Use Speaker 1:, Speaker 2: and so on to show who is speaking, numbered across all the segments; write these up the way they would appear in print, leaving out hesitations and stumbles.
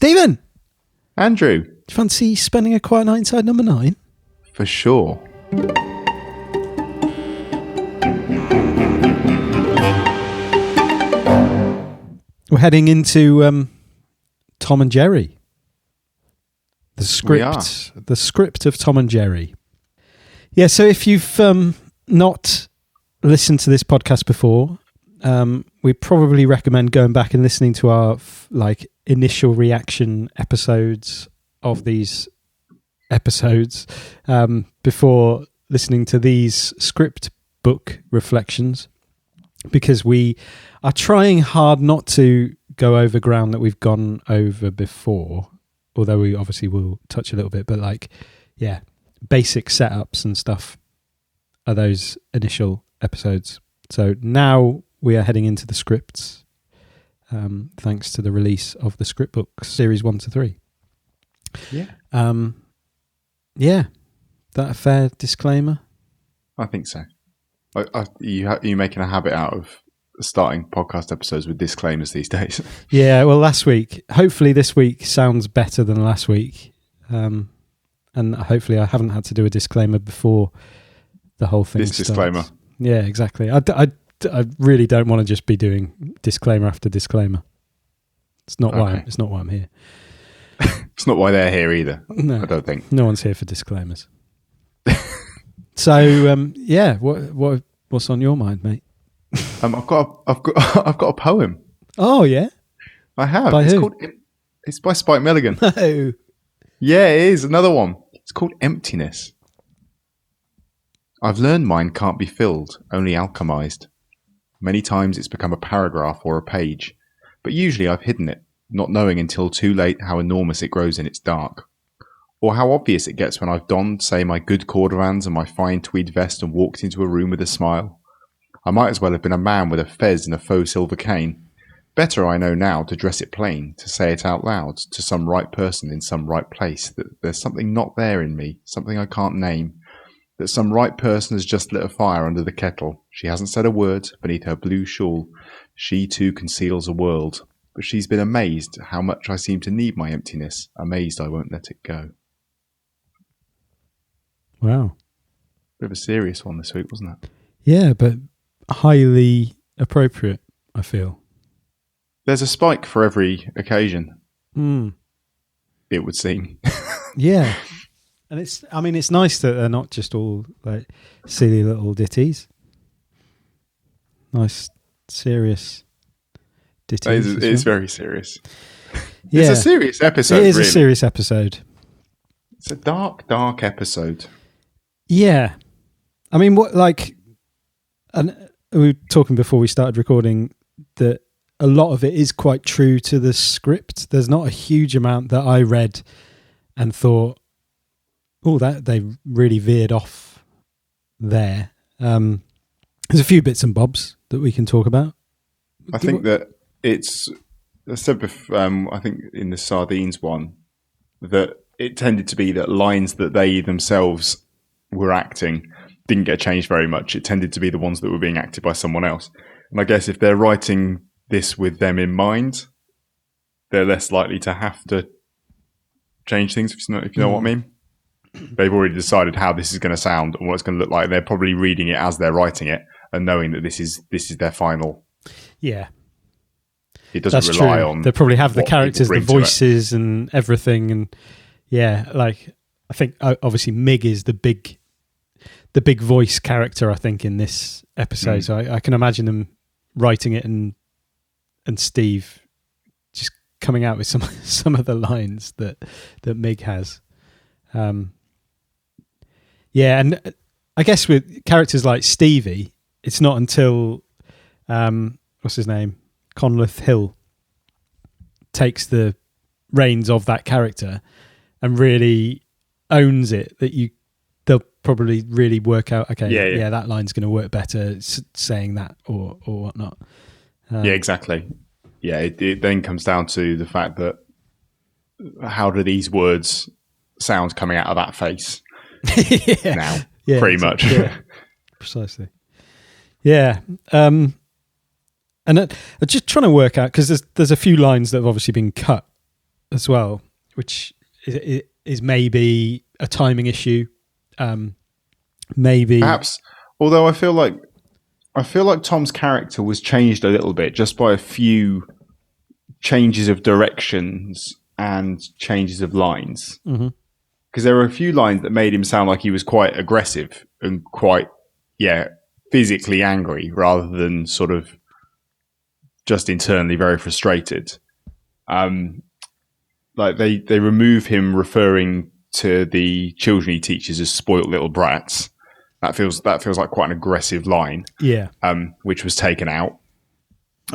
Speaker 1: Stephen!
Speaker 2: Andrew.
Speaker 1: Do you fancy spending a quiet night inside number 9?
Speaker 2: For sure.
Speaker 1: We're heading into Tom and Gerri. The script of Tom and Gerri. Yeah, so if you've not listened to this podcast before, we probably recommend going back and listening to our initial reaction episodes of these episodes before listening to these script book reflections, because we are trying hard not to go over ground that we've gone over before, although we obviously will touch a little bit, but basic setups and stuff are those initial episodes. So now we are heading into the scripts, thanks to the release of the script books, series 1 to 3. Yeah. That a fair disclaimer?
Speaker 2: I think so. You making a habit out of starting podcast episodes with disclaimers these days?
Speaker 1: Yeah, well, hopefully this week sounds better than last week. And hopefully I haven't had to do a disclaimer before the whole thing starts.
Speaker 2: Disclaimer.
Speaker 1: Yeah, exactly. I really don't want to just be doing disclaimer after disclaimer. It's not why I'm here.
Speaker 2: It's not why they're here either.
Speaker 1: No,
Speaker 2: I don't think.
Speaker 1: No one's here for disclaimers. So, what's on your mind, mate?
Speaker 2: I've got a poem.
Speaker 1: Oh yeah,
Speaker 2: I have.
Speaker 1: By who?
Speaker 2: It's by Spike Milligan.
Speaker 1: No.
Speaker 2: Yeah, it is another one. It's called Emptiness. I've learned mine can't be filled, only alchemized. Many times it's become a paragraph or a page, but usually I've hidden it, not knowing until too late how enormous it grows in its dark. Or how obvious it gets when I've donned, say, my good cordovans and my fine tweed vest and walked into a room with a smile. I might as well have been a man with a fez and a faux silver cane. Better, I know now, to dress it plain, to say it out loud to some right person in some right place, that there's something not there in me, something I can't name, that some right person has just lit a fire under the kettle. She hasn't said a word, beneath her blue shawl. She too conceals a world. But she's been amazed at how much I seem to need my emptiness, amazed I won't let it go.
Speaker 1: Wow.
Speaker 2: Bit of a serious one this week, wasn't it?
Speaker 1: Yeah, but highly appropriate, I feel.
Speaker 2: There's a Spike for every occasion.
Speaker 1: Mm.
Speaker 2: It would seem.
Speaker 1: Yeah. And it's nice that they're not just all like silly little ditties. Nice, serious ditties.
Speaker 2: It is very serious.
Speaker 1: Yeah.
Speaker 2: It's a serious episode,
Speaker 1: It is
Speaker 2: really.
Speaker 1: a serious episode.
Speaker 2: It's a dark, dark episode.
Speaker 1: Yeah. I mean, and we were talking before we started recording that a lot of it is quite true to the script. There's not a huge amount that I read and thought, oh, that they really veered off there. There's a few bits and bobs that we can talk about.
Speaker 2: I think that it's, I said before, I think in the Sardines one, that it tended to be that lines that they themselves were acting didn't get changed very much. It tended to be the ones that were being acted by someone else. And I guess if they're writing this with them in mind, they're less likely to have to change things, if you know what I mean. They've already decided how this is going to sound and what it's going to look like. They're probably reading it as they're writing it and knowing that this is their final.
Speaker 1: Yeah.
Speaker 2: It doesn't
Speaker 1: That's
Speaker 2: rely
Speaker 1: true.
Speaker 2: on.
Speaker 1: They probably have the characters, the
Speaker 2: bring to
Speaker 1: voices and everything. And yeah, like I think obviously Mig is the big voice character, I think, in this episode. So I can imagine them writing it and Steve just coming out with some of the lines that Mig has. Yeah, and I guess with characters like Stevie, it's not until what's his name, Conleth Hill, takes the reins of that character and really owns it that they'll probably really work out. Okay, yeah, that line's going to work better saying that or whatnot.
Speaker 2: Yeah, exactly. Yeah, it then comes down to the fact that how do these words sound coming out of that face now? Yeah, pretty much.
Speaker 1: Yeah, precisely. Yeah. And I'm just trying to work out, because there's a few lines that have obviously been cut as well, which is maybe a timing issue. Maybe
Speaker 2: perhaps, although I feel like Tom's character was changed a little bit just by a few changes of directions and changes of lines. Because there were a few lines that made him sound like he was quite aggressive and quite, physically angry rather than sort of just internally very frustrated. Like they remove him referring to the children he teaches as spoilt little brats. That feels like quite an aggressive line.
Speaker 1: Yeah.
Speaker 2: Which was taken out.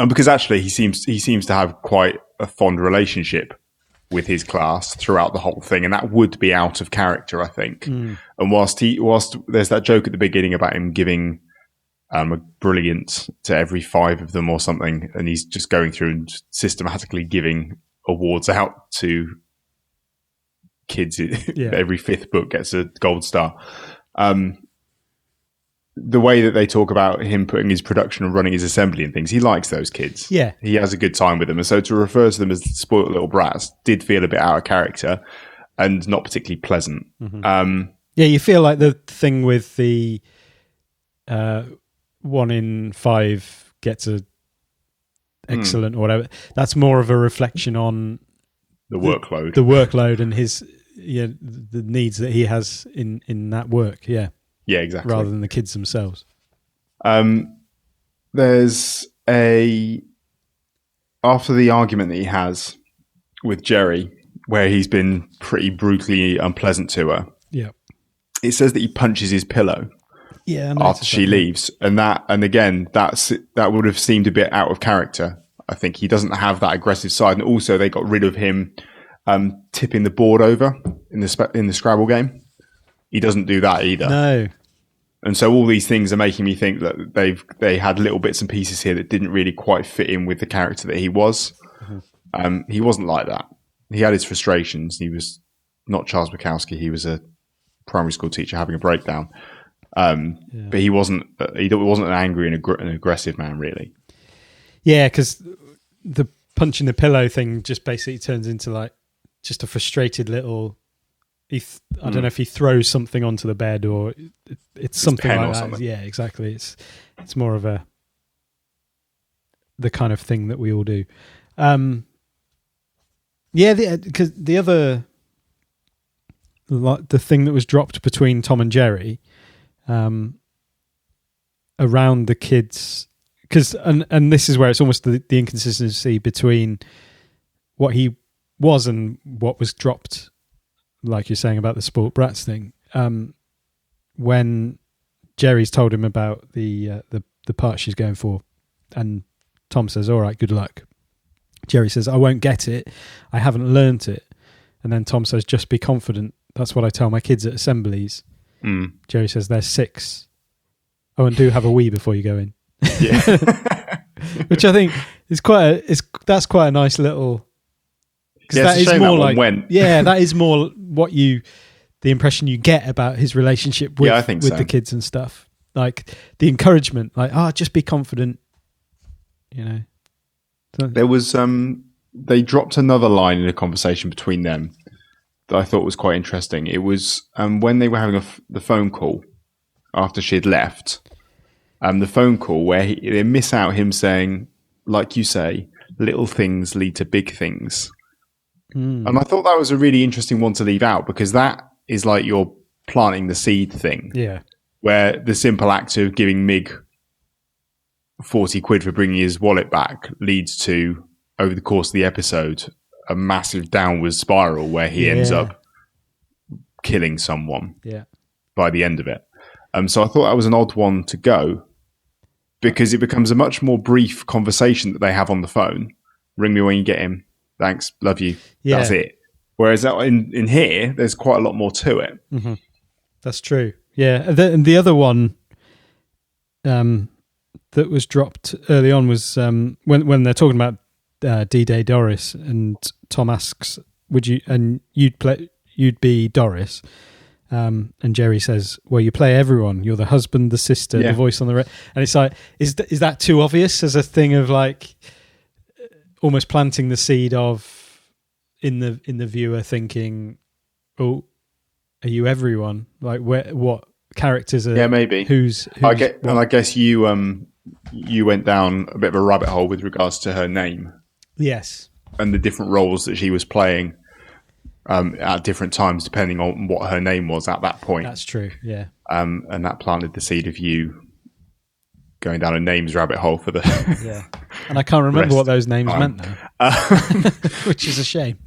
Speaker 2: Because actually he seems to have quite a fond relationship with his class throughout the whole thing, and that would be out of character, I think. And whilst there's that joke at the beginning about him giving a brilliant to every 5 of them or something, and he's just going through and systematically giving awards out to kids. Every 5th book gets a gold star. The way that they talk about him putting his production and running his assembly and things, he likes those kids.
Speaker 1: Yeah.
Speaker 2: He has a good time with them. And so to refer to them as spoiled little brats did feel a bit out of character and not particularly pleasant.
Speaker 1: You feel like the thing with the 1 in 5 gets a excellent or whatever, that's more of a reflection on
Speaker 2: the workload.
Speaker 1: The workload and his the needs that he has in that work. Yeah.
Speaker 2: Yeah, exactly.
Speaker 1: Rather than the kids themselves.
Speaker 2: There's after the argument that he has with Gerri, where he's been pretty brutally unpleasant to her.
Speaker 1: Yeah.
Speaker 2: It says that he punches his pillow.
Speaker 1: Yeah.
Speaker 2: After she leaves, and again, that would have seemed a bit out of character. I think he doesn't have that aggressive side, and also they got rid of him tipping the board over in the Scrabble game. He doesn't do that either.
Speaker 1: No.
Speaker 2: And so all these things are making me think that they had little bits and pieces here that didn't really quite fit in with the character that he was. He wasn't like that. He had his frustrations. He was not Charles Bukowski. He was a primary school teacher having a breakdown. But he wasn't an angry and aggressive man, really. Yeah,
Speaker 1: because the punching the pillow thing just basically turns into like just a frustrated little... I don't know if he throws something onto the bed or it's something like that. Something. Yeah, exactly. It's more of the kind of thing that we all do. Because the thing that was dropped between Tom and Gerri around the kids, and this is where it's almost the inconsistency between what he was and what was dropped. Like you're saying about the sport brats thing, when Gerri's told him about the part she's going for, and Tom says, "All right, good luck." Gerri says, "I won't get it. I haven't learnt it." And then Tom says, "Just be confident. That's what I tell my kids at assemblies." Gerri says, "They're 6. Oh, and do have a wee before you go in."
Speaker 2: Yeah,
Speaker 1: which I think is that's quite a nice little.
Speaker 2: That is more like
Speaker 1: that is more the impression you get about his relationship with the kids and stuff. Like the encouragement, like just be confident.
Speaker 2: There was they dropped another line in a conversation between them that I thought was quite interesting. It was when they were having the phone call after she had left. The phone call where they miss out him saying, like you say, little things lead to big things. And I thought that was a really interesting one to leave out because that is like you're planting the seed thing.
Speaker 1: Yeah.
Speaker 2: Where the simple act of giving Mig 40 quid for bringing his wallet back leads to, over the course of the episode, a massive downward spiral where he ends up killing someone by the end of it. So I thought that was an odd one to go because it becomes a much more brief conversation that they have on the phone. Ring me when you get him. Thanks, love you. Yeah. That's it. Whereas in here, there's quite a lot more to it.
Speaker 1: Mm-hmm. That's true. Yeah. And the other one that was dropped early on was when they're talking about D-Day Doris, and Tom asks, you'd be Doris. And Gerri says, well, you play everyone. You're the husband, the sister, the voice on the and it's like, is that too obvious as a thing of like almost planting the seed of in the viewer thinking, "Oh, are you everyone? Like, what characters are?
Speaker 2: Yeah, maybe.
Speaker 1: Who's
Speaker 2: I guess you went down a bit of a rabbit hole with regards to her name.
Speaker 1: Yes,
Speaker 2: and the different roles that she was playing at different times, depending on what her name was at that point.
Speaker 1: That's true. Yeah,
Speaker 2: and that planted the seed of you going down a names rabbit hole for the
Speaker 1: yeah. And I can't remember what those names meant now, which is a shame.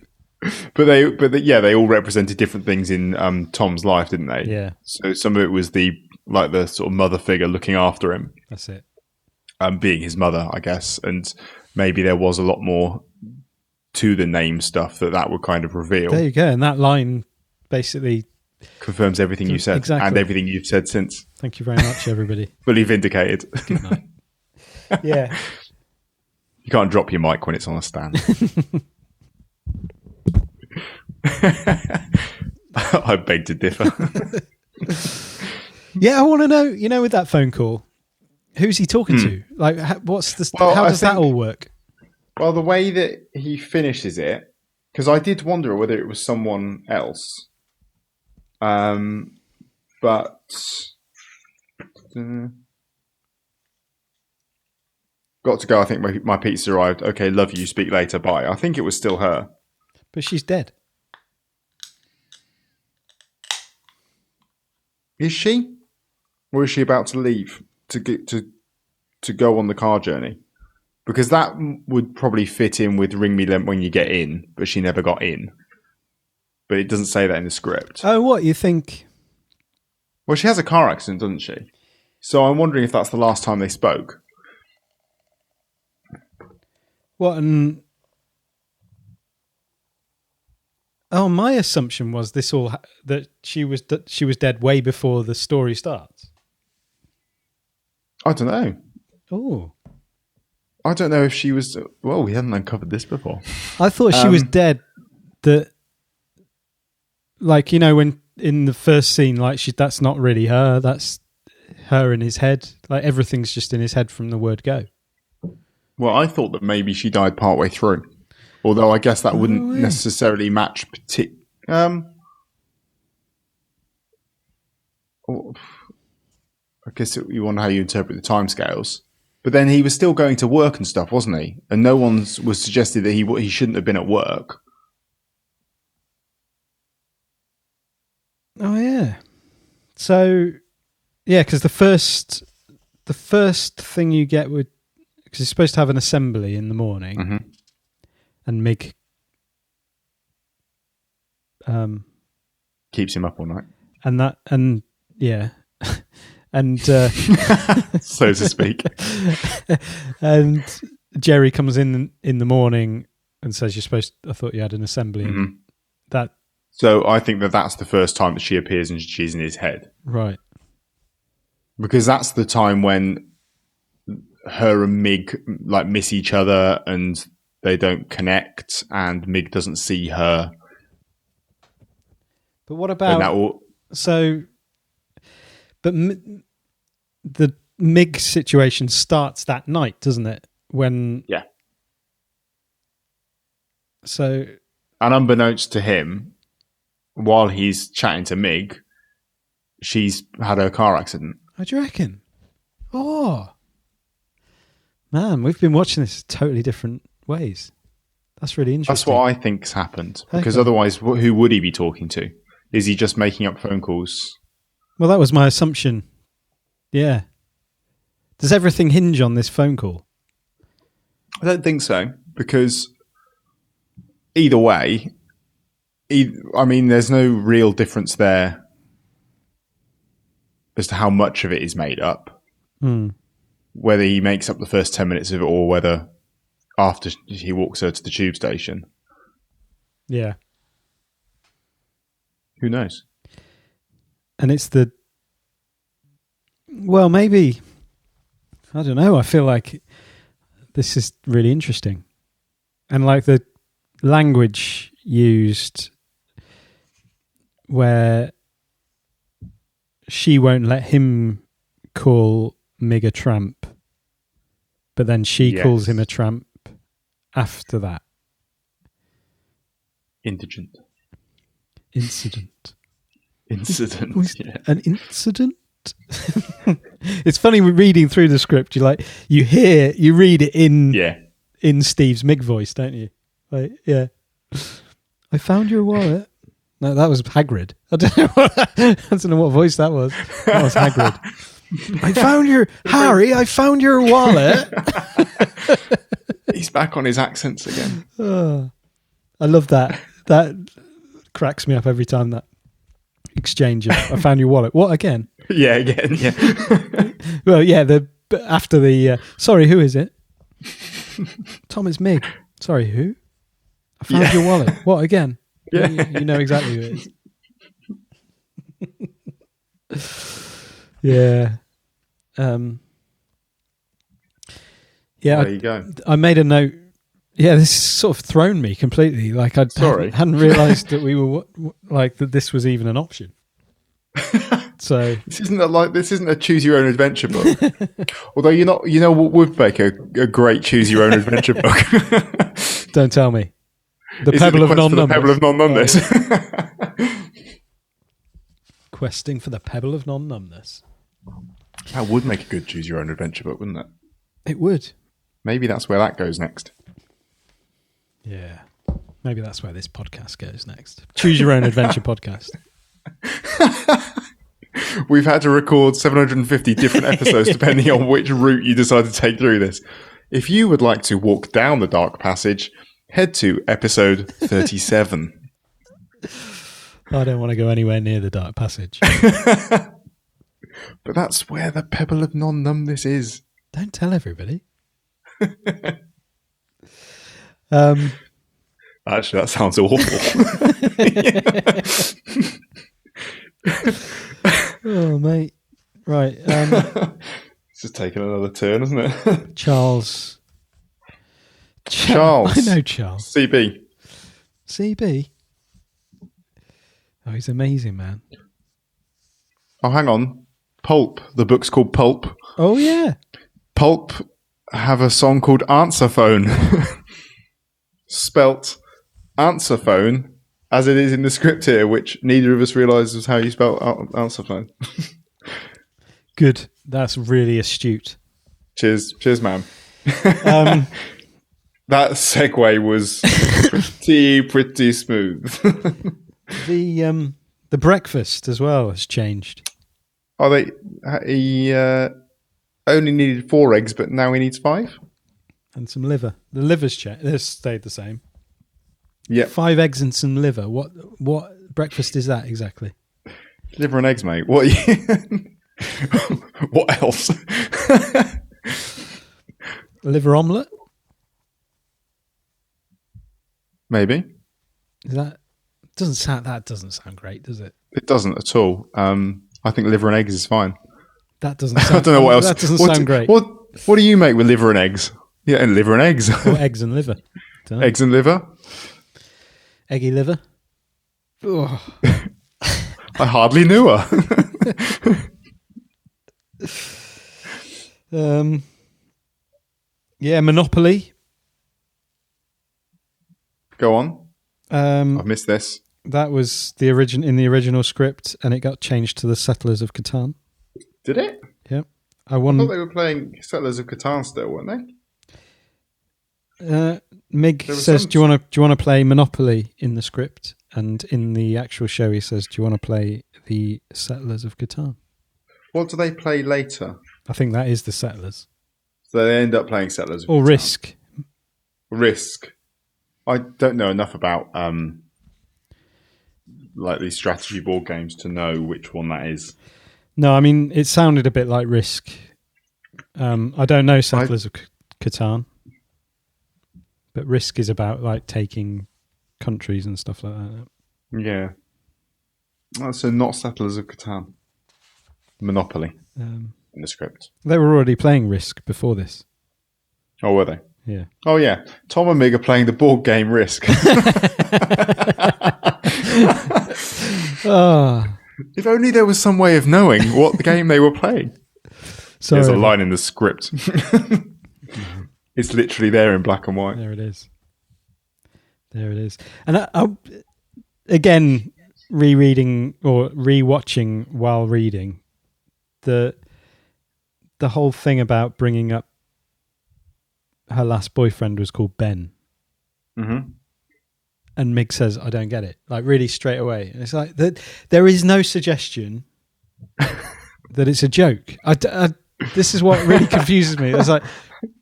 Speaker 2: But they all represented different things in Tom's life, didn't they?
Speaker 1: Yeah.
Speaker 2: So some of it was the sort of mother figure looking after him.
Speaker 1: That's it.
Speaker 2: Being his mother, I guess, and maybe there was a lot more to the name stuff that would kind of reveal.
Speaker 1: There you go, and that line basically
Speaker 2: confirms everything you said and everything you've said since.
Speaker 1: Thank you very much, everybody.
Speaker 2: Fully vindicated.
Speaker 1: Good night. Yeah.
Speaker 2: You can't drop your mic when it's on a stand. I beg to differ.
Speaker 1: Yeah, I want to know, with that phone call, who's he talking to? Like, how does that all work?
Speaker 2: Well, the way that he finishes it, because I did wonder whether it was someone else. But got to go. I think my pizza arrived. Okay, love you. Speak later. Bye. I think it was still her.
Speaker 1: But she's dead.
Speaker 2: Is she? Or is she about to leave to go on the car journey? Because that would probably fit in with ring me when you get in, but she never got in. But it doesn't say that in the script.
Speaker 1: Oh, what? You think?
Speaker 2: Well, she has a car accident, doesn't she? So I'm wondering if that's the last time they spoke.
Speaker 1: What? Oh, my assumption was that she was dead way before the story starts.
Speaker 2: I don't know.
Speaker 1: Oh.
Speaker 2: I don't know if she was... Well, we hadn't uncovered this before.
Speaker 1: I thought she was dead. That, like, when in the first scene, like, that's not really her. That's her in his head. Like, everything's just in his head from the word go.
Speaker 2: Well, I thought that maybe she died partway through. Although I guess that wouldn't necessarily match... I guess you wonder how you interpret the timescales. But then he was still going to work and stuff, wasn't he? And no one was suggested that he shouldn't have been at work.
Speaker 1: Oh yeah. So yeah, because the first thing you get because you're supposed to have an assembly in the morning, and Mig
Speaker 2: keeps him up all night,
Speaker 1: and yeah. And
Speaker 2: so to speak.
Speaker 1: And Gerri comes in the morning and says, I thought you had an assembly.
Speaker 2: Mm-hmm. So I think that's the first time that she appears and she's in his head.
Speaker 1: Right.
Speaker 2: Because that's the time when her and Mig miss each other and they don't connect and Mig doesn't see her.
Speaker 1: But what about... But the Mig situation starts that night, doesn't it?
Speaker 2: Yeah.
Speaker 1: So...
Speaker 2: And unbeknownst to him, while he's chatting to Mig, she's had her car accident.
Speaker 1: What do you reckon? Oh. Man, we've been watching this totally different ways. That's really interesting.
Speaker 2: That's what I think's happened. Because otherwise, who would he be talking to? Is he just making up phone calls?
Speaker 1: Well, that was my assumption. Yeah. Does everything hinge on this phone call?
Speaker 2: I don't think so, because either way, there's no real difference there as to how much of it is made up. Whether he makes up the first 10 minutes of it or whether after he walks her to the tube station.
Speaker 1: Yeah.
Speaker 2: Who knows?
Speaker 1: And it's maybe, I don't know. I feel like this is really interesting. And like the language used where she won't let him call Mig a tramp, but then she calls him a tramp after that.
Speaker 2: Indigent.
Speaker 1: Incident.
Speaker 2: Yeah.
Speaker 1: An incident? It's funny reading through the script. You read it in Steve's Mig voice, don't you? Like, yeah. I found your wallet. No, that was Hagrid. I don't know what voice that was. That was Hagrid. I found your wallet.
Speaker 2: He's back on his accents again.
Speaker 1: Oh, I love that. That cracks me up every time, that exchange of, I found your wallet. What, again?
Speaker 2: Yeah, again, yeah.
Speaker 1: Well, yeah, after the, sorry, who is it? Tom, it's Mig. Sorry, who? I found your wallet. What, again?
Speaker 2: Yeah.
Speaker 1: You know exactly who it is. Yeah. Yeah.
Speaker 2: There you go.
Speaker 1: I made a note. Yeah, this has sort of thrown me completely. Like, I hadn't realised that we were that this was even an option. So
Speaker 2: this isn't a choose your own adventure book. Although you know what would make a great choose your own adventure book.
Speaker 1: Don't tell me. The Pebble of Non-Numbness. Questing for the Pebble of Non-Numbness.
Speaker 2: That would make a good choose your own adventure book, wouldn't it?
Speaker 1: It would.
Speaker 2: Maybe that's where that goes next.
Speaker 1: Yeah. Maybe that's where this podcast goes next. Choose your own adventure podcast.
Speaker 2: We've had to record 750 different episodes depending on which route you decide to take through this. If you would like to walk down the dark passage, head to episode 37.
Speaker 1: I don't want to go anywhere near the dark passage.
Speaker 2: But that's where the Pebble of Non-Numbness is.
Speaker 1: Don't tell everybody.
Speaker 2: Actually, that sounds awful.
Speaker 1: Oh, mate. Right.
Speaker 2: It's just taking another turn, isn't it?
Speaker 1: Charles.
Speaker 2: Charles.
Speaker 1: I know Charles.
Speaker 2: CB.
Speaker 1: CB? Oh, he's amazing, man.
Speaker 2: Oh, hang on. Pulp. The book's called Pulp.
Speaker 1: Oh, yeah.
Speaker 2: Pulp have a song called Answer Phone. Spelt answer phone as it is in the script here, which neither of us realised was how you spell answer phone.
Speaker 1: Good. That's really astute.
Speaker 2: Cheers, ma'am. That segue was pretty smooth.
Speaker 1: The breakfast as well has changed.
Speaker 2: Oh, he only needed 4 eggs, but now he needs 5?
Speaker 1: And some liver. The liver's stayed the same.
Speaker 2: Yeah.
Speaker 1: 5 eggs and some liver. What breakfast is that exactly?
Speaker 2: Liver and eggs, mate. What? What else?
Speaker 1: Liver omelette?
Speaker 2: Maybe.
Speaker 1: That doesn't sound great, does it?
Speaker 2: It doesn't at all. I think liver and eggs is fine.
Speaker 1: That doesn't sound
Speaker 2: I don't know what else.
Speaker 1: That doesn't sound great.
Speaker 2: What do you make with liver and eggs? Yeah, and liver and eggs.
Speaker 1: Or eggs and liver.
Speaker 2: Eggs and liver?
Speaker 1: Eggy liver? Oh.
Speaker 2: I hardly knew her.
Speaker 1: Yeah, Monopoly.
Speaker 2: Go on. I've missed this.
Speaker 1: That was in the original script, and it got changed to the Settlers of Catan.
Speaker 2: Did it?
Speaker 1: Yeah.
Speaker 2: I thought they were playing Settlers of Catan still, weren't
Speaker 1: they? Mig says, "Do you want to play Monopoly?" in the script, and in the actual show, he says, "Do you want to play the Settlers of Catan?"
Speaker 2: What do they play later?
Speaker 1: I think that is the Settlers.
Speaker 2: So they end up playing Settlers of
Speaker 1: or
Speaker 2: Catan.
Speaker 1: Risk.
Speaker 2: Risk. I don't know enough about like these strategy board games to know which one that is.
Speaker 1: No, I mean it sounded a bit like Risk. I don't know Settlers of Catan. But Risk is about like taking countries and stuff like that.
Speaker 2: Yeah. Oh, so not Settlers of Catan. Monopoly in the script.
Speaker 1: They were already playing Risk before this.
Speaker 2: Oh, were they?
Speaker 1: Yeah.
Speaker 2: Oh, yeah. Tom and Mig are playing the board game Risk. If only there was some way of knowing what game they were playing.
Speaker 1: Sorry.
Speaker 2: There's a line in the script. It's literally there in black and white.
Speaker 1: There it is. There it is. And again, rereading or rewatching while reading, the whole thing about bringing up her last boyfriend was called Ben.
Speaker 2: Mm-hmm.
Speaker 1: And Mig says, I don't get it. Like, really straight away. And it's like, there is no suggestion that it's a joke. This is what really confuses me. It's like,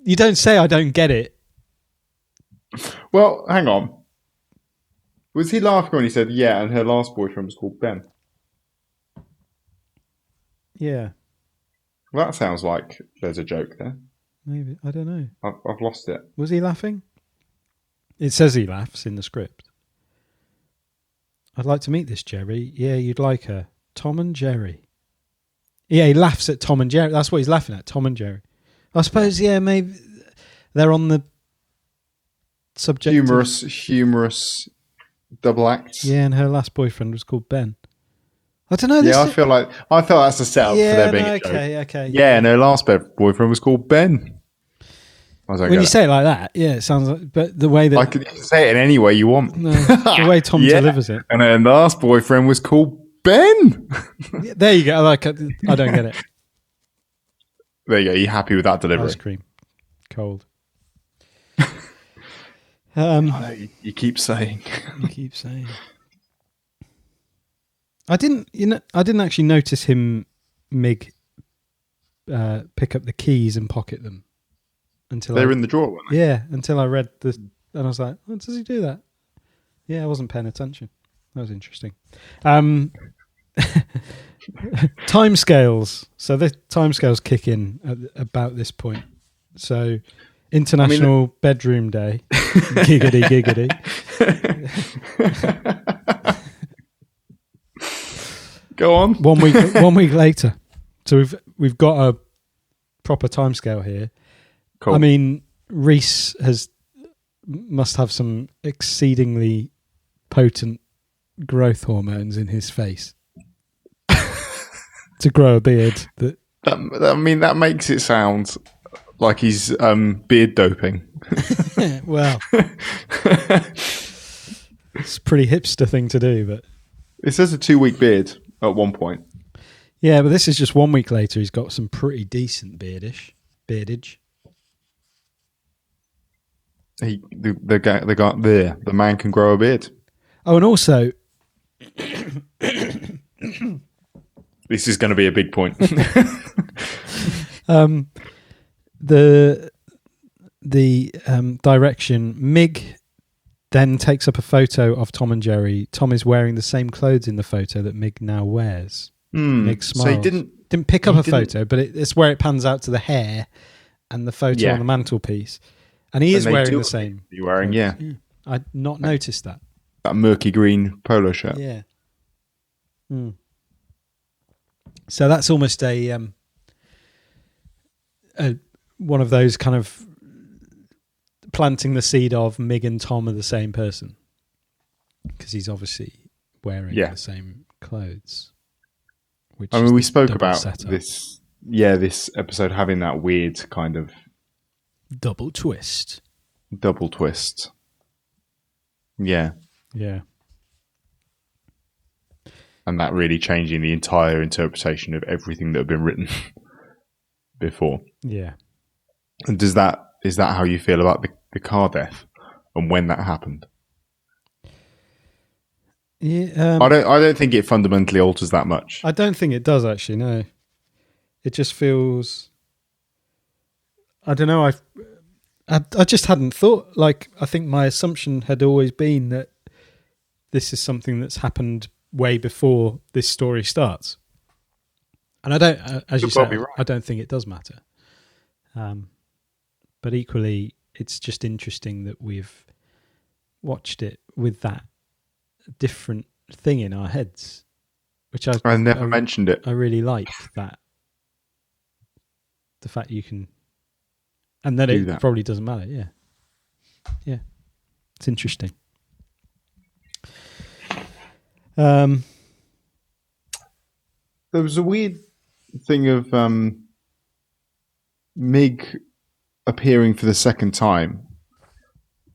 Speaker 1: you don't say I don't get it.
Speaker 2: Well, hang on. Was he laughing when he said, yeah, and her last boyfriend was called Ben?
Speaker 1: Yeah.
Speaker 2: Well, that sounds like there's a joke there.
Speaker 1: Maybe. I don't know.
Speaker 2: I've lost it.
Speaker 1: Was he laughing? It says he laughs in the script. I'd like to meet this Gerri. Yeah, you'd like her. Tom and Gerri. Yeah, he laughs at Tom and Gerri. That's what he's laughing at, Tom and Gerri. I suppose, yeah, maybe they're on the subject.
Speaker 2: Humorous double acts.
Speaker 1: Yeah, and her last boyfriend was called Ben. I don't know.
Speaker 2: Yeah, I feel that's a setup for there being a joke.
Speaker 1: Okay.
Speaker 2: Yeah, and her last boyfriend was called Ben.
Speaker 1: When you say it like that, yeah, it sounds like. But the way that
Speaker 2: I could say it in any way you want.
Speaker 1: No, the way Tom delivers it.
Speaker 2: And her last boyfriend was called Ben.
Speaker 1: Yeah, there you go. I don't get it.
Speaker 2: There you go. Are you happy with that delivery?
Speaker 1: Ice cream, cold.
Speaker 2: You keep saying.
Speaker 1: You keep saying. I didn't actually notice him, Mig, pick up the keys and pocket them until
Speaker 2: they're in the drawer, weren't they?
Speaker 1: Yeah, until I read this, and I was like, "What does he do that?" Yeah, I wasn't paying attention. That was interesting. Timescales. So the timescales kick in at about this point. So International Bedroom Day, giggity.
Speaker 2: Go on.
Speaker 1: 1 week. 1 week later. So we've got a proper timescale here.
Speaker 2: Cool.
Speaker 1: I mean, Reese must have some exceedingly potent growth hormones in his face to grow a beard.
Speaker 2: That makes it sound like he's beard doping.
Speaker 1: Well, it's a pretty hipster thing to do, but
Speaker 2: it says a 2-week beard at one point.
Speaker 1: Yeah, but this is just 1 week later. He's got some pretty decent beardage.
Speaker 2: The man can grow a beard.
Speaker 1: Oh, and also,
Speaker 2: this is going to be a big point.
Speaker 1: the direction. Mig then takes up a photo of Tom and Gerri. Tom is wearing the same clothes in the photo that Mig now wears. Mig smiles.
Speaker 2: So he didn't
Speaker 1: pick up a photo, but it's where it pans out to the hair and the photo on the mantelpiece. And he is wearing the same.
Speaker 2: You're wearing, yeah.
Speaker 1: I'd not noticed that.
Speaker 2: That murky green polo shirt.
Speaker 1: Yeah. So that's almost a one of those kind of planting the seed of Mig and Tom are the same person, because he's obviously wearing the same clothes. Which
Speaker 2: we spoke about this. Yeah, this episode having that weird kind of
Speaker 1: double twist.
Speaker 2: Yeah.
Speaker 1: Yeah.
Speaker 2: And that really changing the entire interpretation of everything that had been written before.
Speaker 1: Yeah.
Speaker 2: And is that how you feel about the car death and when that happened?
Speaker 1: Yeah.
Speaker 2: I don't think it fundamentally alters that much.
Speaker 1: I don't think it does, actually, no. It just feels, I don't know, I just hadn't thought, I think my assumption had always been that this is something that's happened way before this story starts. And I don't, as you said, right. I don't think it does matter. But equally, it's just interesting that we've watched it with that different thing in our heads, which I
Speaker 2: never mentioned it.
Speaker 1: I really like that. The fact you can, and then it probably doesn't matter. Yeah, it's interesting.
Speaker 2: There was a weird thing of Mig appearing for the second time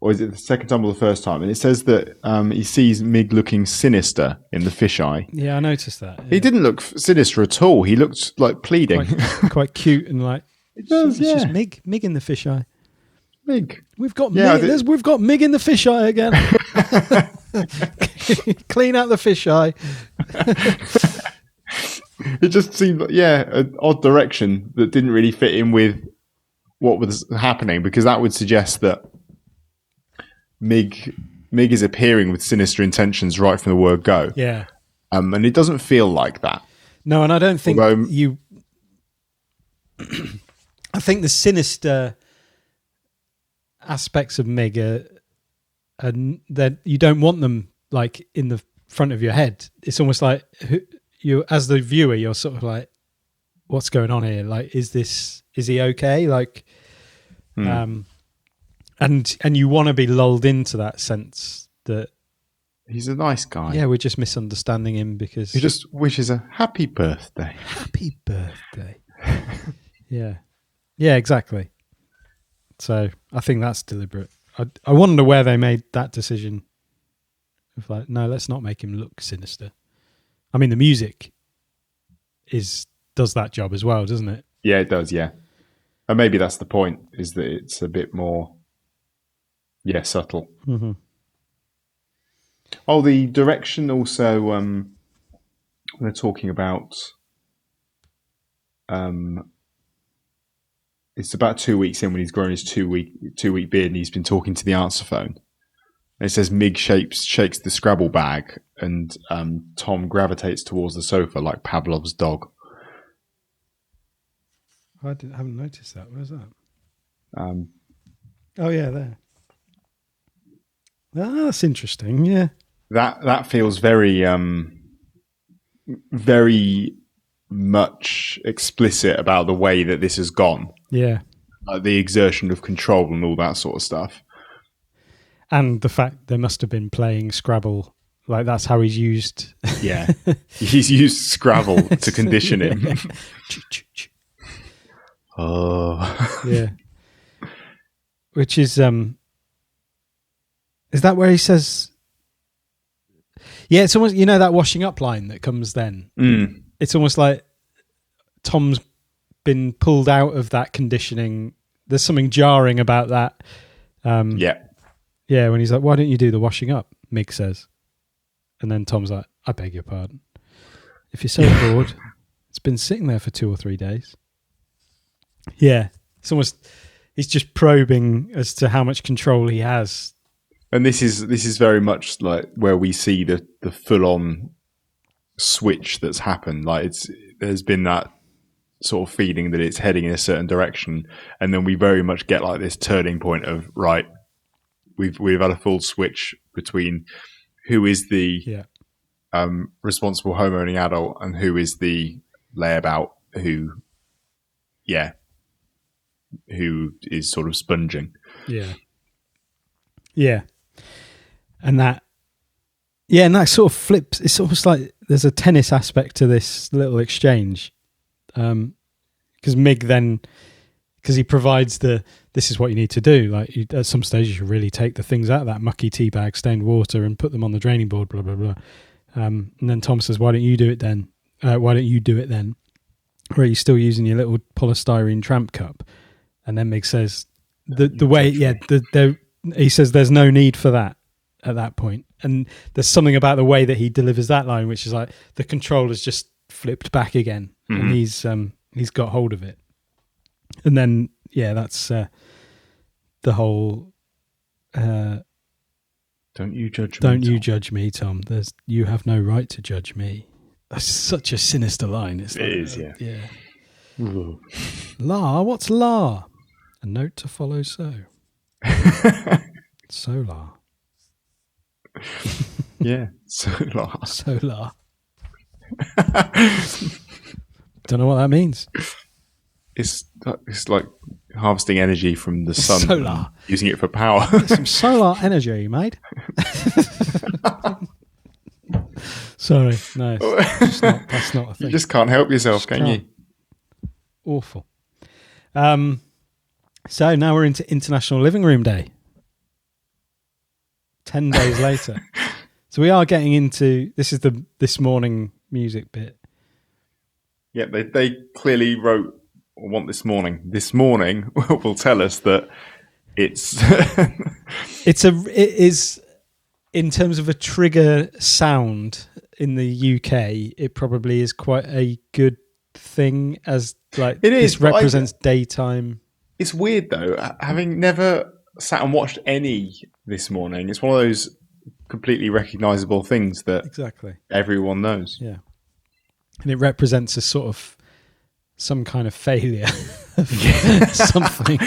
Speaker 2: or is it the second time or the first time? And it says that he sees Mig looking sinister in the fisheye.
Speaker 1: Yeah, I noticed that. Yeah.
Speaker 2: He didn't look sinister at all. He looked like pleading.
Speaker 1: Quite cute and like.
Speaker 2: It does,
Speaker 1: it's
Speaker 2: yeah.
Speaker 1: just Mig in the fisheye.
Speaker 2: Mig.
Speaker 1: We've got we've got Mig in the fisheye again. Clean out the fisheye.
Speaker 2: It just seemed like, an odd direction that didn't really fit in with what was happening, because that would suggest that Mig is appearing with sinister intentions right from the word go.
Speaker 1: Yeah.
Speaker 2: And it doesn't feel like that.
Speaker 1: No, and I don't think I think the sinister aspects of Mig are that you don't want them like in the front of your head. It's almost like you, as the viewer, you're sort of like, what's going on here? Like, is he okay? Like, and you want to be lulled into that sense that
Speaker 2: he's a nice guy.
Speaker 1: Yeah, we're just misunderstanding him because
Speaker 2: he just wishes a happy birthday.
Speaker 1: Happy birthday. Yeah, exactly. So I think that's deliberate. I wonder where they made that decision. Of like, no, let's not make him look sinister. I mean, the music does that job as well, doesn't it?
Speaker 2: Yeah, it does. Yeah, and maybe that's the point: is that it's a bit more, subtle.
Speaker 1: Mm-hmm.
Speaker 2: Oh, the direction also. They're talking about. It's about 2 weeks in when he's grown his 2 week beard, and he's been talking to the answer phone. And it says Mig shakes the Scrabble bag, and Tom gravitates towards the sofa like Pavlov's dog.
Speaker 1: I haven't noticed that. Where's that? Oh yeah, there. Ah, that's interesting. Yeah,
Speaker 2: that feels very very much explicit about the way that this has gone.
Speaker 1: Yeah,
Speaker 2: like the exertion of control and all that sort of stuff.
Speaker 1: And the fact they must have been playing Scrabble, like that's how he's used.
Speaker 2: Yeah, he's used Scrabble to condition him. Oh,
Speaker 1: yeah. Which is that where he says? Yeah, it's almost, that washing up line that comes then.
Speaker 2: Mm.
Speaker 1: It's almost like Tom's been pulled out of that conditioning. There's something jarring about that. Yeah, when he's like, why don't you do the washing up? Mig says. And then Tom's like, I beg your pardon. If you're so bored, it's been sitting there for 2 or 3 days. Yeah, it's almost, he's just probing as to how much control he has.
Speaker 2: And this is very much like where we see the full-on switch that's happened. Like there's been that sort of feeling that it's heading in a certain direction, and then we very much get like this turning point of, right, we've had a full switch between who is the responsible home-owning adult and who is the layabout who is sort of sponging.
Speaker 1: Yeah. And that sort of flips. It's almost like there's a tennis aspect to this little exchange. Because Mig then, because he provides this is what you need to do. Like at some stage, you should really take the things out of that mucky tea bag, stained water, and put them on the draining board. Blah blah blah. And then Tom says, "Why don't you do it then? Why don't you do it then? Or are you still using your little polystyrene tramp cup?" And then Mig says, "The way, he says there's no need for that at that point." And there's something about the way that he delivers that line, which is like the control has just flipped back again, and he's got hold of it. And then that's the whole. Don't
Speaker 2: you judge me?
Speaker 1: Don't you judge me, Tom? You have no right to judge me. That's such a sinister line. It is,
Speaker 2: yeah.
Speaker 1: Ooh. La, what's la? A note to follow. So solar.
Speaker 2: Yeah, solar.
Speaker 1: Solar. Don't know what that means.
Speaker 2: It's like harvesting energy from the sun,
Speaker 1: solar,
Speaker 2: using it for power.
Speaker 1: Some solar energy, mate. Sorry, no, that's not a thing.
Speaker 2: You just can't help yourself, can you?
Speaker 1: Awful. So now we're into International Living Room Day. 10 days later. So we are getting into, this is the this morning music bit.
Speaker 2: Yeah, they clearly wrote or want this morning. This morning will tell us that it's
Speaker 1: it is, in terms of a trigger sound in the UK, it probably is quite a good thing, as like
Speaker 2: it is,
Speaker 1: this represents daytime.
Speaker 2: It's weird though, having never sat and watched any this morning. It's one of those completely recognisable things that
Speaker 1: exactly
Speaker 2: everyone knows.
Speaker 1: Yeah, and it represents a sort of some kind of failure of something.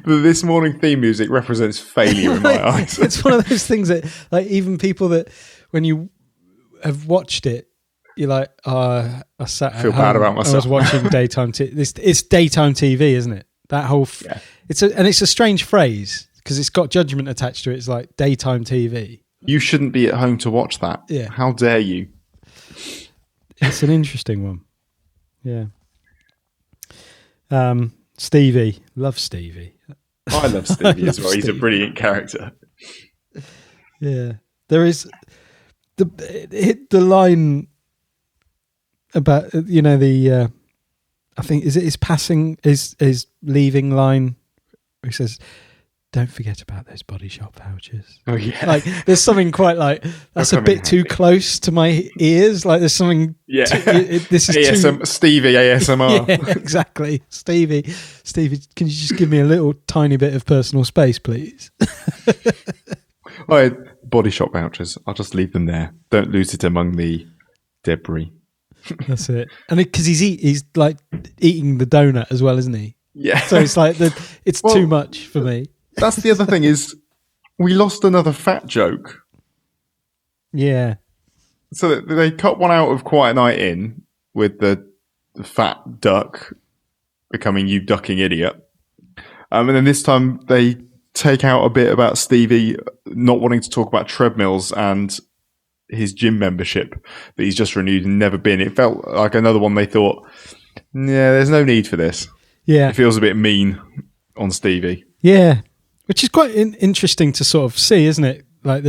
Speaker 2: This morning theme music represents failure in my eyes.
Speaker 1: It's one of those things that, like, even people that when you have watched it, you're like, I sat at
Speaker 2: feel
Speaker 1: home,
Speaker 2: bad about myself.
Speaker 1: I was watching daytime TV. It's daytime TV, isn't it? That whole it's a strange phrase because it's got judgment attached to it. It's like daytime TV.
Speaker 2: You shouldn't be at home to watch that.
Speaker 1: Yeah.
Speaker 2: How dare you?
Speaker 1: It's an interesting one. Yeah. Stevie. Love Stevie.
Speaker 2: I love Stevie as well. He's a brilliant character.
Speaker 1: Yeah. There is the line about, you know, the I think is leaving line where he says, "Don't forget about those Body Shop vouchers."
Speaker 2: Oh yeah.
Speaker 1: Like there's something quite like that's a bit too close to my ears. Like there's something.
Speaker 2: Yeah.
Speaker 1: This is
Speaker 2: Stevie ASMR.
Speaker 1: Yeah, exactly. Stevie, can you just give me a little tiny bit of personal space, please?
Speaker 2: Body Shop vouchers. I'll just leave them there. Don't lose it among the debris.
Speaker 1: That's it. And because he's like eating the donut as well, isn't he?
Speaker 2: Yeah.
Speaker 1: So it's like it's too much for me.
Speaker 2: That's the other thing is we lost another fat joke.
Speaker 1: Yeah.
Speaker 2: So they cut one out of Quiet Night In with the fat duck becoming "you ducking idiot," and then this time they take out a bit about Stevie not wanting to talk about treadmills and his gym membership that he's just renewed and never been. It felt like another one they thought, yeah, there's no need for this.
Speaker 1: Yeah.
Speaker 2: It feels a bit mean on Stevie.
Speaker 1: Yeah. Which is quite interesting to sort of see, isn't it? Like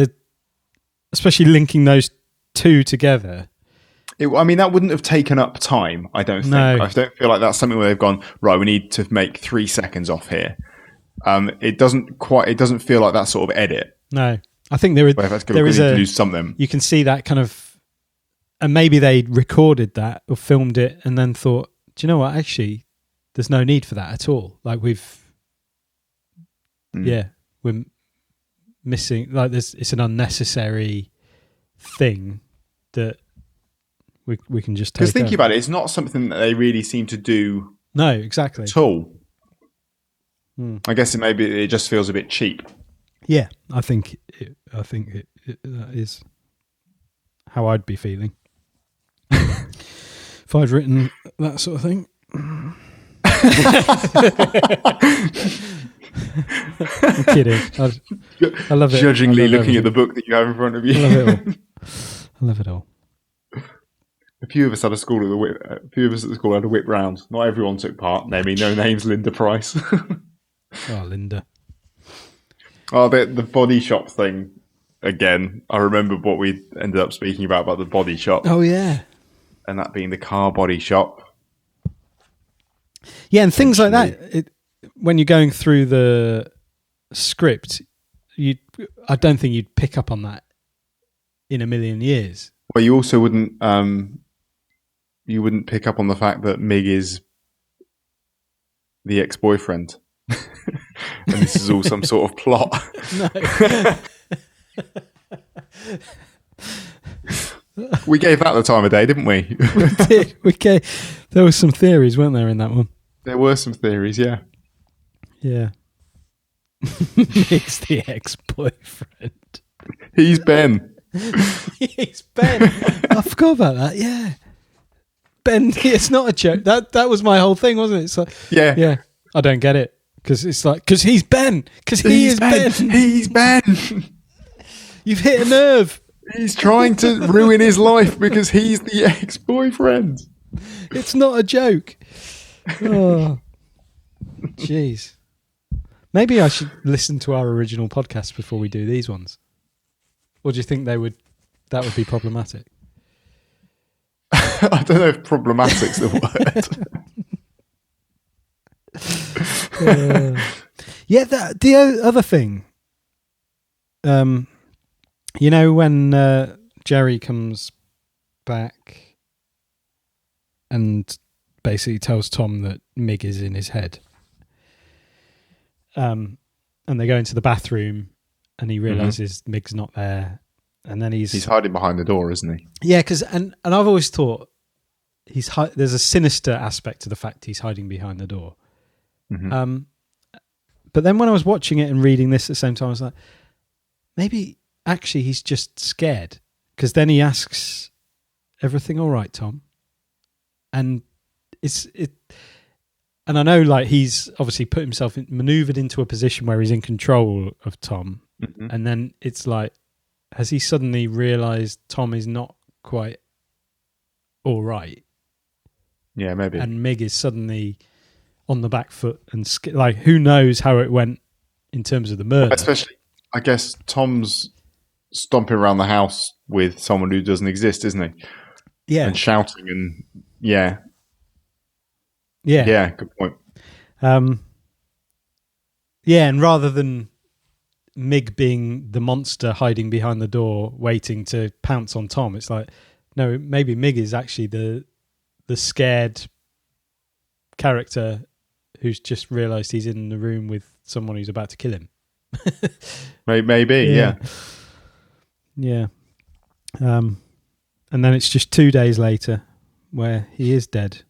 Speaker 1: especially linking those two together.
Speaker 2: I mean, that wouldn't have taken up time, I don't think.
Speaker 1: No.
Speaker 2: I don't feel like that's something where they've gone, right, we need to make 3 seconds off here. It doesn't feel like that sort of edit.
Speaker 1: No. I think there is
Speaker 2: to do something.
Speaker 1: You can see that kind of, and maybe they recorded that or filmed it and then thought, do you know what? Actually, there's no need for that at all. Like we're missing. Like it's an unnecessary thing that we can just take.
Speaker 2: Because thinking about it, it's not something that they really seem to do.
Speaker 1: No, exactly.
Speaker 2: At all. I guess it just feels a bit cheap.
Speaker 1: Yeah, I think that is how I'd be feeling if I'd written that sort of thing. I'm kidding. I love it.
Speaker 2: Judgingly looking at the book that you have in front of you.
Speaker 1: I love it all.
Speaker 2: A few of us at the school had a whip round. Not everyone took part. Namely, no names. Linda Price.
Speaker 1: Oh, Linda.
Speaker 2: Oh, the Body Shop thing again. I remember what we ended up speaking about the Body Shop.
Speaker 1: Oh yeah,
Speaker 2: and that being the car body shop.
Speaker 1: Yeah, and things like that. When you're going through the script, I don't think you'd pick up on that in a million years.
Speaker 2: Well, you also wouldn't. You wouldn't pick up on the fact that Mig is the ex-boyfriend. And this is all some sort of plot.
Speaker 1: No.
Speaker 2: We gave that the time of day, didn't we?
Speaker 1: We did. There were some theories, weren't there, in that one?
Speaker 2: There were some theories, yeah.
Speaker 1: Yeah. He's the ex-boyfriend.
Speaker 2: He's Ben.
Speaker 1: He's Ben. I forgot about that, yeah. Ben, it's not a joke. That was my whole thing, wasn't it? It's like, yeah. I don't get it. Because it's like, because he's Ben. Because he is Ben.
Speaker 2: He's Ben.
Speaker 1: You've hit a nerve.
Speaker 2: He's trying to ruin his life because he's the ex-boyfriend.
Speaker 1: It's not a joke. Oh, jeez. Maybe I should listen to our original podcast before we do these ones. Or do you think that would be problematic?
Speaker 2: I don't know if problematic's the
Speaker 1: word.
Speaker 2: word.
Speaker 1: The other thing, when Gerri comes back and basically tells Tom that Mig is in his head, and they go into the bathroom and he realizes Mig's not there, and then he's
Speaker 2: hiding behind the door, isn't he?
Speaker 1: Yeah, because and I've always thought there's a sinister aspect to the fact he's hiding behind the door. But then when I was watching it and reading this at the same time, I was like, maybe actually he's just scared, because then he asks, "Everything all right, Tom?" And and I know, like, he's obviously put himself maneuvered into a position where he's in control of Tom, and then it's like, has he suddenly realised Tom is not quite all right?
Speaker 2: Yeah, maybe.
Speaker 1: And Mig is suddenly on the back foot, and like, who knows how it went in terms of the murder.
Speaker 2: Especially, I guess Tom's stomping around the house with someone who doesn't exist, isn't he?
Speaker 1: Yeah.
Speaker 2: And shouting and yeah, good point.
Speaker 1: And rather than Mig being the monster hiding behind the door waiting to pounce on Tom, it's like, no, maybe Mig is actually the scared character who's just realised he's in the room with someone who's about to kill him.
Speaker 2: Maybe, yeah.
Speaker 1: And then it's just 2 days later where he is dead.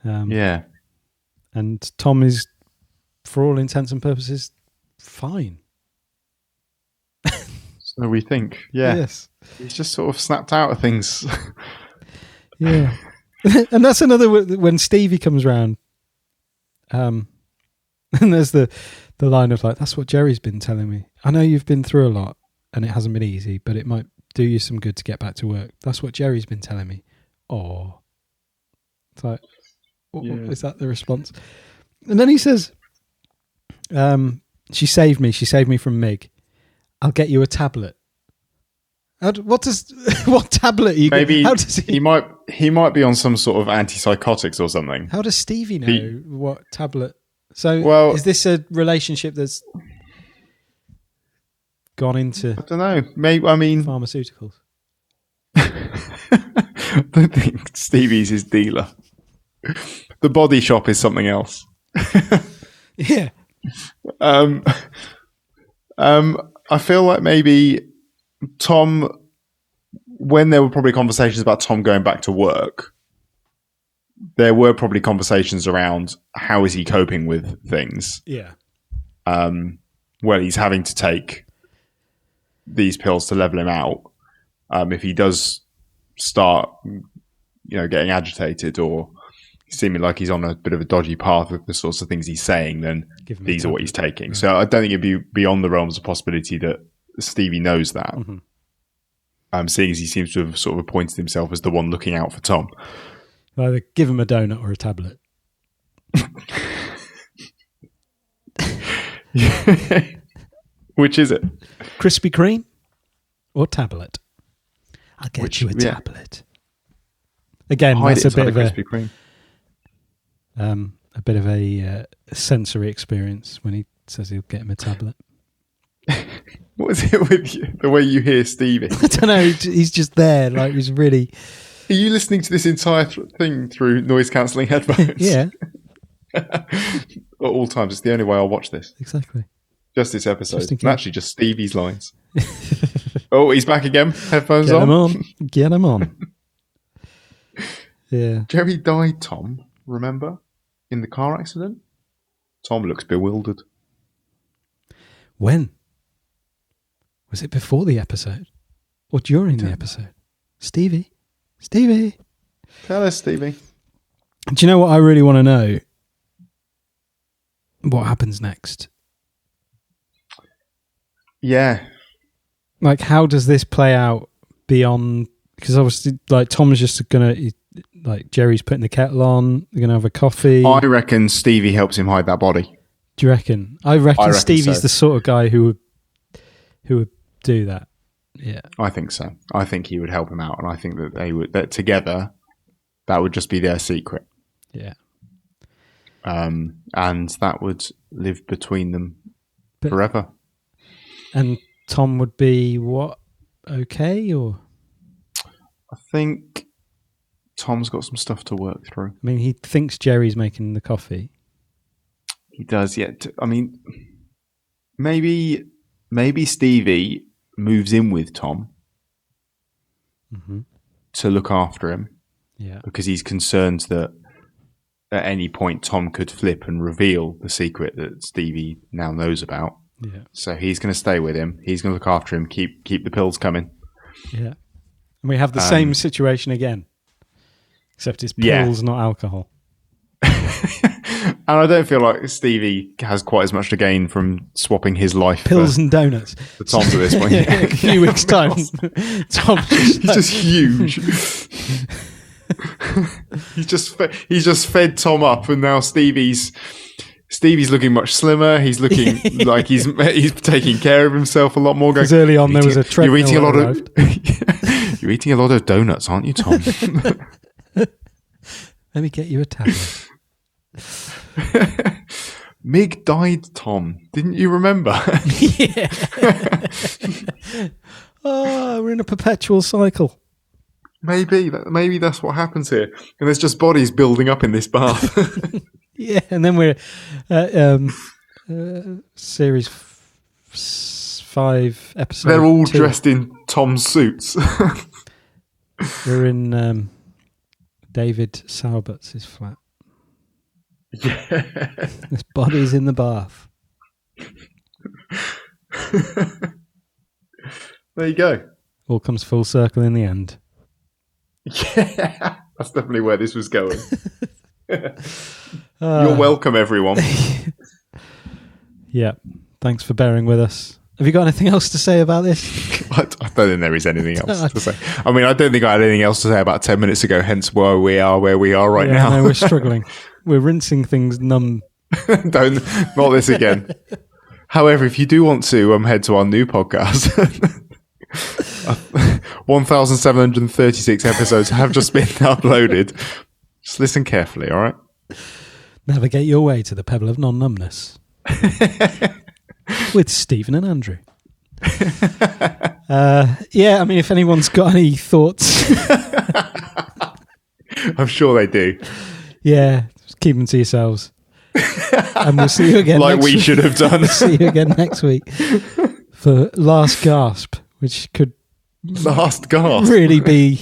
Speaker 1: And Tom is, for all intents and purposes, fine.
Speaker 2: So we think,
Speaker 1: Yes.
Speaker 2: He's just sort of snapped out of things.
Speaker 1: Yeah. And that's another, when Stevie comes round, and there's the line of like, "That's what Gerri's been telling me. I know you've been through a lot and it hasn't been easy, but it might do you some good to get back to work. That's what Gerri's been telling me." Oh, it's like, is that the response? And then he says, she saved me from Mig. I'll get you a tablet. What tablet are you?
Speaker 2: Maybe
Speaker 1: how does
Speaker 2: he might be on some sort of antipsychotics or something.
Speaker 1: How does Stevie know what tablet? So, is this a relationship that's gone into?
Speaker 2: I don't know. Maybe
Speaker 1: pharmaceuticals.
Speaker 2: I don't think Stevie's his dealer. The body shop is something else.
Speaker 1: Yeah.
Speaker 2: I feel like maybe Tom, when there were probably conversations about Tom going back to work, there were probably conversations around how is he coping with things.
Speaker 1: Yeah.
Speaker 2: Well, he's having to take these pills to level him out. If he does start, getting agitated or seeming like he's on a bit of a dodgy path with the sorts of things he's saying, then these are what he's taking. Right. So I don't think it'd be beyond the realms of possibility that Stevie knows that. Seeing as he seems to have sort of appointed himself as the one looking out for Tom.
Speaker 1: Either give him a donut or a tablet.
Speaker 2: Which is it?
Speaker 1: Krispy Kreme or tablet? I'll get you a tablet. Again, that's a bit of
Speaker 2: Krispy Kreme.
Speaker 1: A bit of a sensory experience when he says he'll get him a tablet.
Speaker 2: What is it with you? The way you hear Stevie?
Speaker 1: I don't know. He's just there. Like, he's really.
Speaker 2: Are you listening to this entire thing through noise cancelling headphones?
Speaker 1: Yeah.
Speaker 2: At all times. It's the only way I'll watch this.
Speaker 1: Exactly.
Speaker 2: Just this episode. And actually just Stevie's lines. Oh, he's back again. Headphones
Speaker 1: Get
Speaker 2: on.
Speaker 1: him on. Get him on. Yeah.
Speaker 2: Gerri died, Tom, remember? In the car accident? Tom looks bewildered.
Speaker 1: When? Was it before the episode? Or during the episode? Stevie?
Speaker 2: Tell us, Stevie.
Speaker 1: Do you know what I really want to know? What happens next?
Speaker 2: Yeah.
Speaker 1: Like, how does this play out beyond... Because obviously, like, Tom's just going to... Like, Gerri's putting the kettle on. They're going to have a coffee.
Speaker 2: I reckon Stevie helps him hide that body.
Speaker 1: Do you reckon? I reckon Stevie's
Speaker 2: so.
Speaker 1: the sort of guy who would do that. Yeah,
Speaker 2: I think so. I think he would help him out, and I think that together, that would just be their secret.
Speaker 1: Yeah.
Speaker 2: And that would live between them forever.
Speaker 1: And Tom would be what? Okay, or
Speaker 2: I think Tom's got some stuff to work through.
Speaker 1: I mean, he thinks Gerri's making the coffee.
Speaker 2: He does, yet. I mean, maybe Stevie moves in with Tom to look after him.
Speaker 1: Yeah,
Speaker 2: because he's concerned that at any point Tom could flip and reveal the secret that Stevie now knows about.
Speaker 1: Yeah.
Speaker 2: So he's going to stay with him. He's going to look after him. Keep the pills coming.
Speaker 1: Yeah. And we have the same situation again, except it's pills, not alcohol.
Speaker 2: And I don't feel like Stevie has quite as much to gain from swapping his life
Speaker 1: pills and donuts
Speaker 2: for Tom's at this point.
Speaker 1: A few weeks' time, Tom's
Speaker 2: just huge. He's just fed Tom up, and now Stevie's looking much slimmer. He's looking like he's taking care of himself a lot more.
Speaker 1: Because early on there was a treadmill.
Speaker 2: You're eating a lot of donuts, aren't you, Tom?
Speaker 1: Let me get you a tablet.
Speaker 2: Mig died, Tom. Didn't you remember?
Speaker 1: Yeah. Oh, we're in a perpetual cycle.
Speaker 2: Maybe that's what happens here, and there's just bodies building up in this bath.
Speaker 1: Yeah, and then we're at series 5, episode.
Speaker 2: They're all
Speaker 1: 2.
Speaker 2: dressed in Tom's suits.
Speaker 1: We're in David Saubert's flat.
Speaker 2: Yeah,
Speaker 1: there's bodies in the bath.
Speaker 2: There you go.
Speaker 1: All comes full circle in the end.
Speaker 2: Yeah, that's definitely where this was going. You're welcome, everyone.
Speaker 1: Yeah, thanks for bearing with us. Have you got anything else to say about this?
Speaker 2: I don't think there is anything else to say. I mean, I don't think I had anything else to say about 10 minutes ago, hence why we are where we are right now.
Speaker 1: No, we're struggling. We're rinsing things numb.
Speaker 2: Not this again. However, if you do want to head to our new podcast, 1,736 episodes have just been uploaded. Just listen carefully, all right?
Speaker 1: Navigate your way to the pebble of non-numbness. With Stephen and Andrew. Yeah, I mean, if anyone's got any thoughts.
Speaker 2: I'm sure they do.
Speaker 1: Yeah, just keep them to yourselves. And we'll see you again
Speaker 2: like we should have done.
Speaker 1: We'll see you again next week for Last Gasp, which could
Speaker 2: Last Gasp
Speaker 1: really be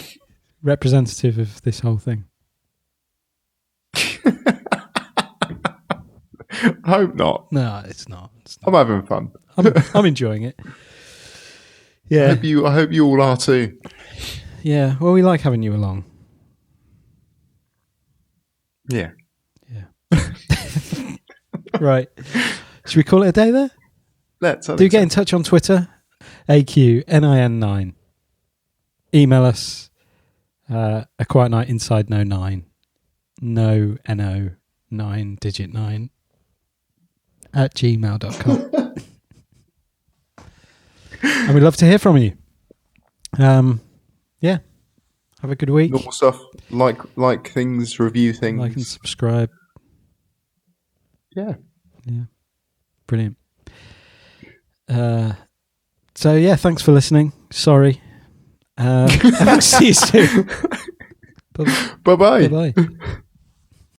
Speaker 1: representative of this whole thing.
Speaker 2: I hope not.
Speaker 1: No, it's not.
Speaker 2: I'm having fun.
Speaker 1: I'm enjoying it. Yeah.
Speaker 2: I hope you all are too.
Speaker 1: Yeah. Well, we like having you along.
Speaker 2: Yeah.
Speaker 1: Yeah. Right. Should we call it a day there? Do get in touch on Twitter, AQNIN9. Email us, a quiet night inside no 9. No NO 9 digit 9 at gmail.com. And we'd love to hear from you. Yeah. Have a good week.
Speaker 2: Normal stuff. Like things, review things.
Speaker 1: Like and subscribe.
Speaker 2: Yeah.
Speaker 1: Yeah. Brilliant. So yeah, thanks for listening. Sorry. And I'll see you soon.
Speaker 2: Bye-bye.
Speaker 1: Bye-bye.